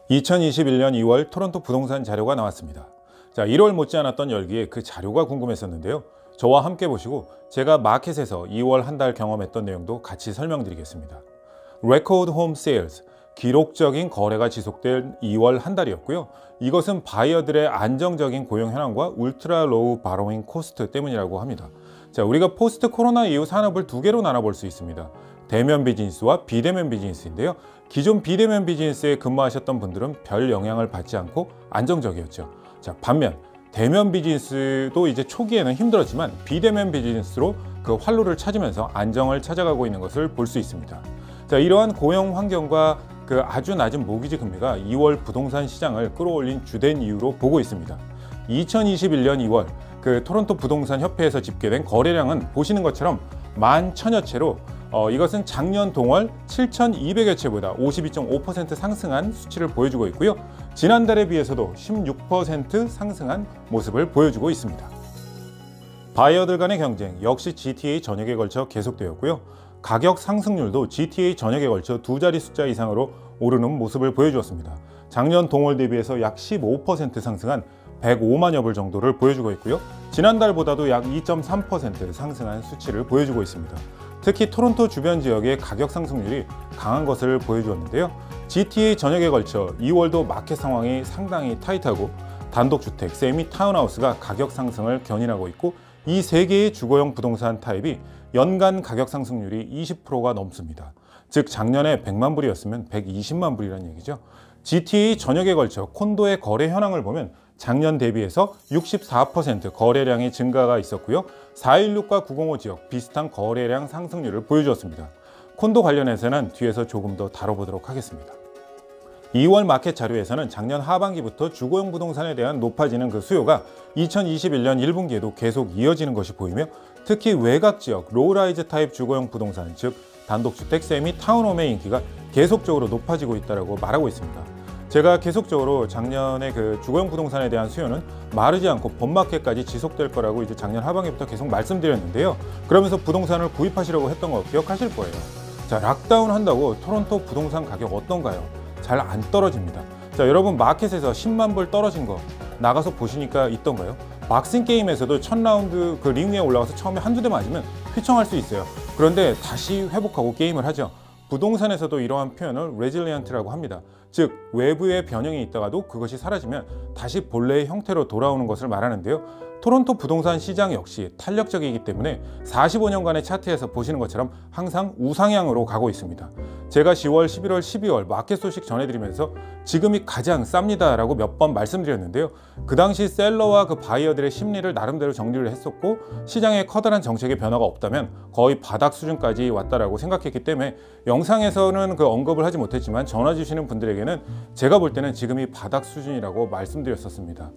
2021년 2월 토론토 부동산 자료가 나왔습니다. 자, 1월 못지않았던 열기에 그 자료가 궁금했었는데요. 저와 함께 보시고 제가 마켓에서 2월 한 달 경험했던 내용도 같이 설명드리겠습니다. Record Home Sales, 기록적인 거래가 지속된 2월 한 달이었고요. 이것은 바이어들의 안정적인 고용 현황과 울트라 로우 바로잉 코스트 때문이라고 합니다. 자, 우리가 포스트 코로나 이후 산업을 두 개로 나눠볼 수 있습니다. 대면 비즈니스와 비대면 비즈니스인데요. 기존 비대면 비즈니스에 근무하셨던 분들은 별 영향을 받지 않고 안정적이었죠. 자, 반면 대면 비즈니스도 이제 초기에는 힘들었지만 비대면 비즈니스로 그 활로를 찾으면서 안정을 찾아가고 있는 것을 볼 수 있습니다. 자, 이러한 고용 환경과 그 아주 낮은 모기지 금리가 2월 부동산 시장을 끌어올린 주된 이유로 보고 있습니다. 2021년 2월 그 토론토 부동산 협회에서 집계된 거래량은 보시는 것처럼 11,000여 채로 이것은 작년 동월 7,200여 채보다 52.5% 상승한 수치를 보여주고 있고요. 지난달에 비해서도 16% 상승한 모습을 보여주고 있습니다. 바이어들 간의 경쟁 역시 GTA 전역에 걸쳐 계속되었고요. 가격 상승률도 GTA 전역에 걸쳐 두 자리 숫자 이상으로 오르는 모습을 보여주었습니다. 작년 동월 대비해서 약 15% 상승한 105만여 불 정도를 보여주고 있고요. 지난달보다도 약 2.3% 상승한 수치를 보여주고 있습니다. 특히 토론토 주변 지역의 가격 상승률이 강한 것을 보여주었는데요. GTA 전역에 걸쳐 2월도 마켓 상황이 상당히 타이트하고 단독주택, 세미 타운하우스가 가격 상승을 견인하고 있고 이 세 개의 주거용 부동산 타입이 연간 가격 상승률이 20%가 넘습니다. 즉 작년에 100만 불이었으면 120만 불이라는 얘기죠. GTA 전역에 걸쳐 콘도의 거래 현황을 보면 작년 대비해서 64% 거래량의 증가가 있었고요. 416과 905 지역 비슷한 거래량 상승률을 보여주었습니다. 콘도 관련해서는 뒤에서 조금 더 다뤄보도록 하겠습니다. 2월 마켓 자료에서는 작년 하반기부터 주거용 부동산에 대한 높아지는 그 수요가 2021년 1분기에도 계속 이어지는 것이 보이며 특히 외곽 지역 로우라이즈 타입 주거용 부동산 즉 단독주택, 세미, 타운홈의 인기가 계속적으로 높아지고 있다고 말하고 있습니다. 제가 계속적으로 작년에 그 주거용 부동산에 대한 수요는 마르지 않고 봄마켓까지 지속될 거라고 이제 작년 하반기부터 계속 말씀드렸는데요. 그러면서 부동산을 구입하시려고 했던 거 기억하실 거예요. 자, 락다운 한다고 토론토 부동산 가격 어떤가요? 잘 안 떨어집니다. 자, 여러분 마켓에서 10만 불 떨어진 거 나가서 보시니까 있던가요? 박싱 게임에서도 첫 라운드 그 링 위에 올라가서 처음에 한두 대 맞으면 휘청할 수 있어요. 그런데 다시 회복하고 게임을 하죠. 부동산에서도 이러한 표현을 레질리언트라고 합니다. 즉 외부의 변형이 있다가도 그것이 사라지면 다시 본래의 형태로 돌아오는 것을 말하는데요. 토론토 부동산 시장 역시 탄력적이기 때문에 45년간의 차트에서 보시는 것처럼 항상 우상향으로 가고 있습니다. 제가 10월, 11월, 12월 마켓 소식 전해드리면서 지금이 가장 쌉니다 라고 몇 번 말씀드렸는데요. 그 당시 셀러와 그 바이어들의 심리를 나름대로 정리를 했었고 시장에 커다란 정책의 변화가 없다면 거의 바닥 수준까지 왔다라고 생각했기 때문에 영상에서는 그 언급을 하지 못했지만 전화 주시는 분들에게는 제가 볼 때는 지금이 바닥 수준이라고 말씀드렸었습니다.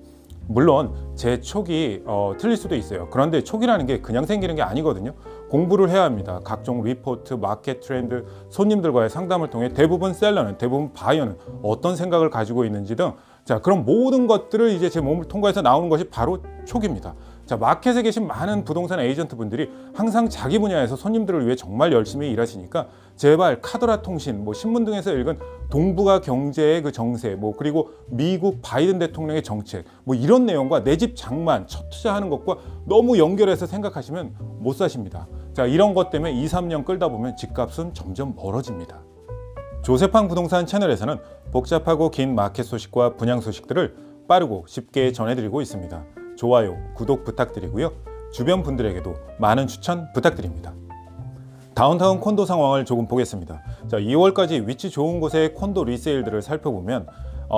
물론 제 촉이 틀릴 수도 있어요. 그런데 촉이라는 게 그냥 생기는 게 아니거든요. 공부를 해야 합니다. 각종 리포트, 마켓 트렌드, 손님들과의 상담을 통해 대부분 셀러는, 대부분 바이어는 어떤 생각을 가지고 있는지 등 자, 그럼 모든 것들을 이제 제 몸을 통과해서 나오는 것이 바로 촉입니다. 자, 마켓에 계신 많은 부동산 에이전트 분들이 항상 자기 분야에서 손님들을 위해 정말 열심히 일하시니까 제발 카더라 통신, 신문 등에서 읽은 동북아 경제의 그 정세, 그리고 미국 바이든 대통령의 정책, 이런 내용과 내 집 장만, 첫 투자하는 것과 너무 연결해서 생각하시면 못 사십니다. 자, 이런 것 때문에 2, 3년 끌다 보면 집값은 점점 멀어집니다. 조세팡 부동산 채널에서는 복잡하고 긴 마켓 소식과 분양 소식들을 빠르고 쉽게 전해드리고 있습니다. 좋아요, 구독 부탁드리고요. 주변 분들에게도 많은 추천 부탁드립니다. 다운타운 콘도 상황을 조금 보겠습니다. 자, 2월까지 위치 좋은 곳의 콘도 리세일들을 살펴보면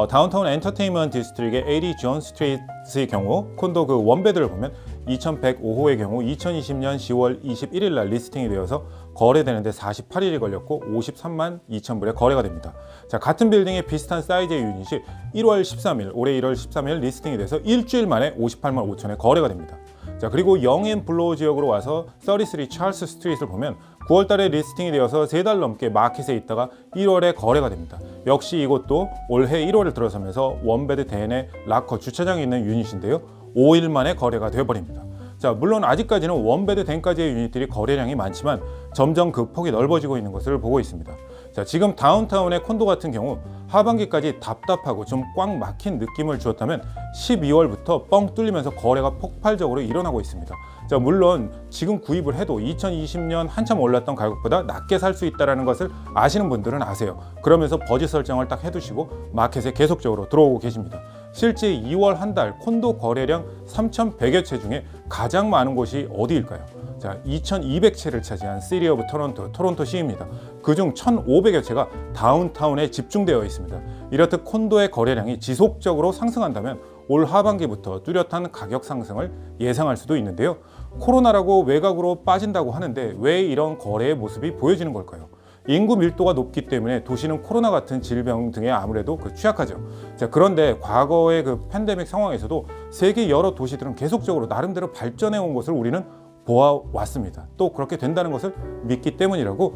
다운타운 엔터테인먼트 디스트릭의 80 존 스트리트의 경우 콘도 그 원베드를 보면 2105호의 경우 2020년 10월 21일 날 리스팅이 되어서 거래되는데 48일이 걸렸고 53만 2천 불에 거래가 됩니다. 자, 같은 빌딩의 비슷한 사이즈의 유닛이 1월 13일, 올해 1월 13일 리스팅이 돼서 일주일 만에 58만 5천에 거래가 됩니다. 자, 그리고 영앤 블로우 지역으로 와서 33 찰스 스트리트를 보면 9월 달에 리스팅이 되어서 3달 넘게 마켓에 있다가 1월에 거래가 됩니다. 역시 이곳도 올해 1월을 들어서면서 원베드 대내 락커 주차장에 있는 유닛인데요. 5일 만에 거래가 되어버립니다. 자, 물론 아직까지는 원베드 댄까지의 유닛들이 거래량이 많지만 점점 그 폭이 넓어지고 있는 것을 보고 있습니다. 자, 지금 다운타운의 콘도 같은 경우 하반기까지 답답하고 좀 꽉 막힌 느낌을 주었다면 12월부터 뻥 뚫리면서 거래가 폭발적으로 일어나고 있습니다. 자, 물론 지금 구입을 해도 2020년 한참 올랐던 가격보다 낮게 살 수 있다는 것을 아시는 분들은 아세요. 그러면서 버짓 설정을 딱 해두시고 마켓에 계속적으로 들어오고 계십니다. 실제 2월 한 달 콘도 거래량 3,100여 채 중에 가장 많은 곳이 어디일까요? 자, 2,200채를 차지한 시티 오브 토론토, 토론토시입니다. 그중 1,500여 채가 다운타운에 집중되어 있습니다. 이렇듯 콘도의 거래량이 지속적으로 상승한다면 올 하반기부터 뚜렷한 가격 상승을 예상할 수도 있는데요. 코로나라고 외곽으로 빠진다고 하는데 왜 이런 거래의 모습이 보여지는 걸까요? 인구 밀도가 높기 때문에 도시는 코로나 같은 질병 등에 아무래도 취약하죠. 자, 그런데 과거의 팬데믹 상황에서도 세계 여러 도시들은 계속적으로 나름대로 발전해 온 것을 우리는 보아왔습니다. 또 그렇게 된다는 것을 믿기 때문이라고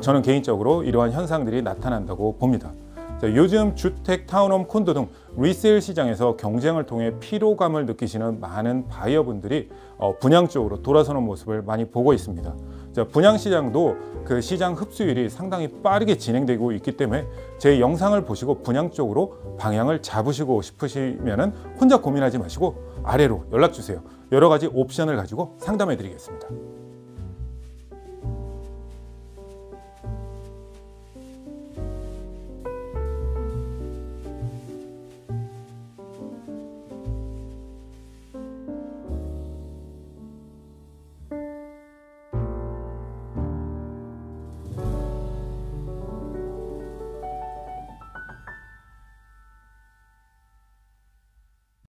저는 개인적으로 이러한 현상들이 나타난다고 봅니다. 자, 요즘 주택, 타운홈, 콘도 등 리세일 시장에서 경쟁을 통해 피로감을 느끼시는 많은 바이어분들이 분양 쪽으로 돌아서는 모습을 많이 보고 있습니다. 자, 분양 시장도 그 시장 흡수율이 상당히 빠르게 진행되고 있기 때문에 제 영상을 보시고 분양 쪽으로 방향을 잡으시고 싶으시면 혼자 고민하지 마시고 아래로 연락 주세요. 여러 가지 옵션을 가지고 상담해 드리겠습니다.